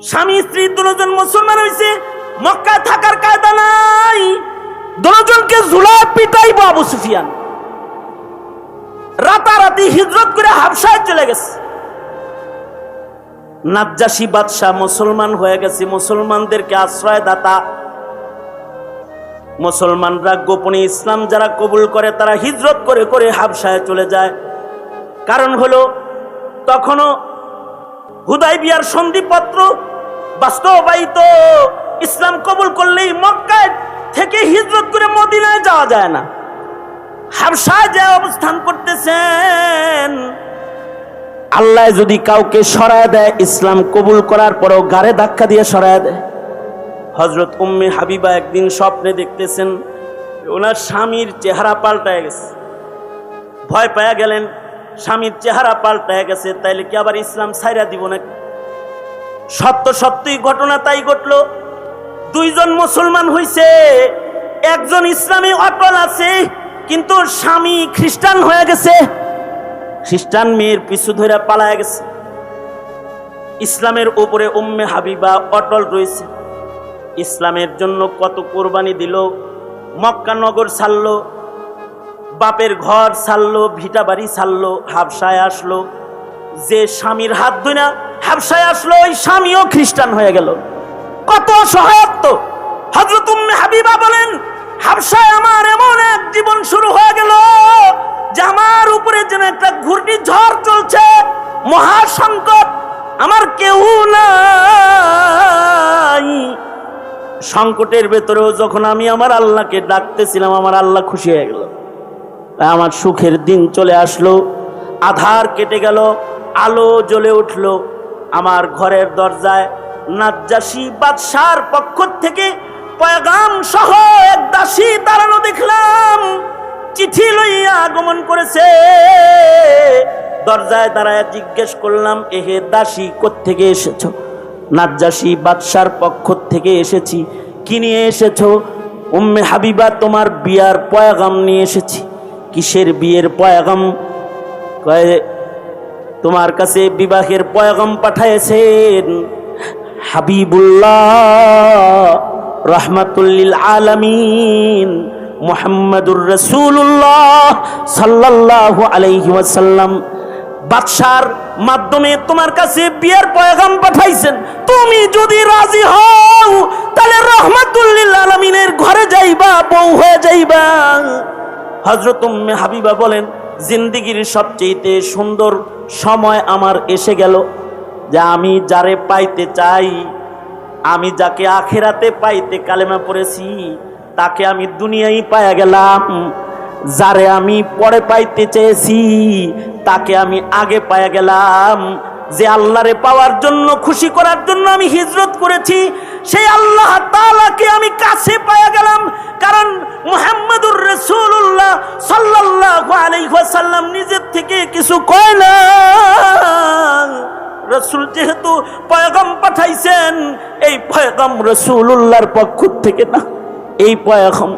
স্বামী স্ত্রী দুজন মুসলমান হয়েছে, মক্কায় থাকার কায়দা নাই, দুজনকে ঝুলা পিটাইব আবু সুফিয়ান। রাতারাতি হিজরত করে হাবশায় চলে গেছে। নাজ্জাশী বাদশাহ মুসলমান হয়ে গেছে, মুসলমানদেরকে আশ্রয়দাতা। মুসলমানরা গোপনে ইসলাম যারা কবুল করে তারা হিজরত করে করে হাবশায় চলে যায়। কারণ হলো তখনও হুদাইবিয়ার সন্ধিপত্র বাস্তবায়িত, ইসলাম কবুল করলেই মক্কায় থেকে হিজরত করে মদিনায় যাওয়া যায় না। হাবশায় যে অবস্থান করতেছেন, আল্লাহ যদি কাউকে সরায় দেয় ইসলাম কবুল করার পরেও গাড়ে ধাক্কা দিয়ে সরায় দেয়। হযরত উম্মে হাবিবা একদিন স্বপ্নে দেখতেছেন ওনার স্বামীর চেহারা পাল্টায় গেছে। ভয় পায়া গেলেন, স্বামীর চেহারা পাল্টায় গেছে, তাইলে কি আবার ইসলাম ছাইরা দিব নাকি? সত্যই ঘটনা তাই ঘটলো। দুইজন মুসলমান হইছে, একজন ইসলামে অটল আছে, কিন্তু স্বামী খ্রিস্টান হয়ে গেছে, খ্রিস্টান মেয়ের পিছু ধরে পালায় গেছে। ইসলামের উপরে উম্মে হাবিবা অটল রয়েছে। ইসলামের জন্য কত কোরবানি দিল, মক্কা নগর ছাড়লো, বাপের ঘর ছাড়লো, ভিটা বাড়ি ছাড়লো, হাবশায় আসলো। যে স্বামীর হাত ধরে হাবশায় আসলো ওই স্বামীও খ্রিস্টান হয়ে গেল। কত সহায়ত্ব! হযরত উম্মে হাবিবা বলেন, হাবশায় আমার এমন এক জীবন শুরু হয়ে গেল যে আমার উপরে যেন একটা ঘূর্ণিঝড় চলছে, মহাসংকট, আমার কেউ নাই। সংকটের ভেতরেও যখন আমি আমার আল্লাহকে ডাকতেছিলাম, আমার আল্লাহ খুশি হয়ে গেল। আমার সুখের দিন চলে আসলো, আধার কেটে গেল, আলো জ্বলে উঠলো। আমার ঘরের দরজায় নাজ্জাশী বাদশার পক্ষ থেকে পয়গাম সহ এক দাসী দাঁড়ানো দেখলাম, চিঠি লইয়া আগমন করেছে। দরজায় দাঁড়ায় জিজ্ঞেস করলাম, এহে দাসী কোত্থেকে এসেছো? নাজ্জাশী বাদশার পক্ষ থেকে এসেছি। কি নিয়ে এসেছো? উম্মে হাবিবা, তোমার বিয়ার পয়গাম নিয়ে এসেছি। কিসের বিয়ের পয়গাম? কয়, তোমার কাছে বিবাহের পয়গাম পাঠাইছেন হাবিবুল্লাহ রাহমাতুল লিল আলামিন মুহাম্মাদুর রাসূলুল্লাহ সাল্লাল্লাহু আলাইহি ওয়াসাল্লাম বাদশার মাধ্যমে তোমার কাছে বিয়ের পয়গাম পাঠাইছেন। তুমি যদি রাজি হও তাহলে রাহমাতুল লিল আলামিনের ঘরে যাইবা, বউ হয়ে যাইবা। হযরত উম্মে হাবিবা বলেন, জিন্দেগির সবচেয়ে সুন্দর সময় আমার এসে গেল, যে আমি যারে পাইতে চাই, আমি যাকে আখিরাতে পাইতে কালেমা পড়েছি, তাকে আমি দুনিয়ায় পাইয়া গেলাম। যারে আমি পরে পাইতে চেয়েছি তাকে আমি আগে পাইয়া গেলাম। যে আল্লাহরে পাওয়ার জন্য, খুশি করার জন্য আমি হিজরত করেছি, সেই আল্লাহ তাআলাকে আমি কাছে পাইয়া গেলাম। কারণ মুহাম্মাদুর রাসূলুল্লাহ সাল্লাল্লাহু আলাইহি ওয়াসাল্লাম নিজের থেকে কিছু কয় না। রাসূল যেহেতু পয়গাম পাঠাইছেন, এই পয়গাম রাসূলুল্লাহর পক্ষ থেকে না, এই পয়গাম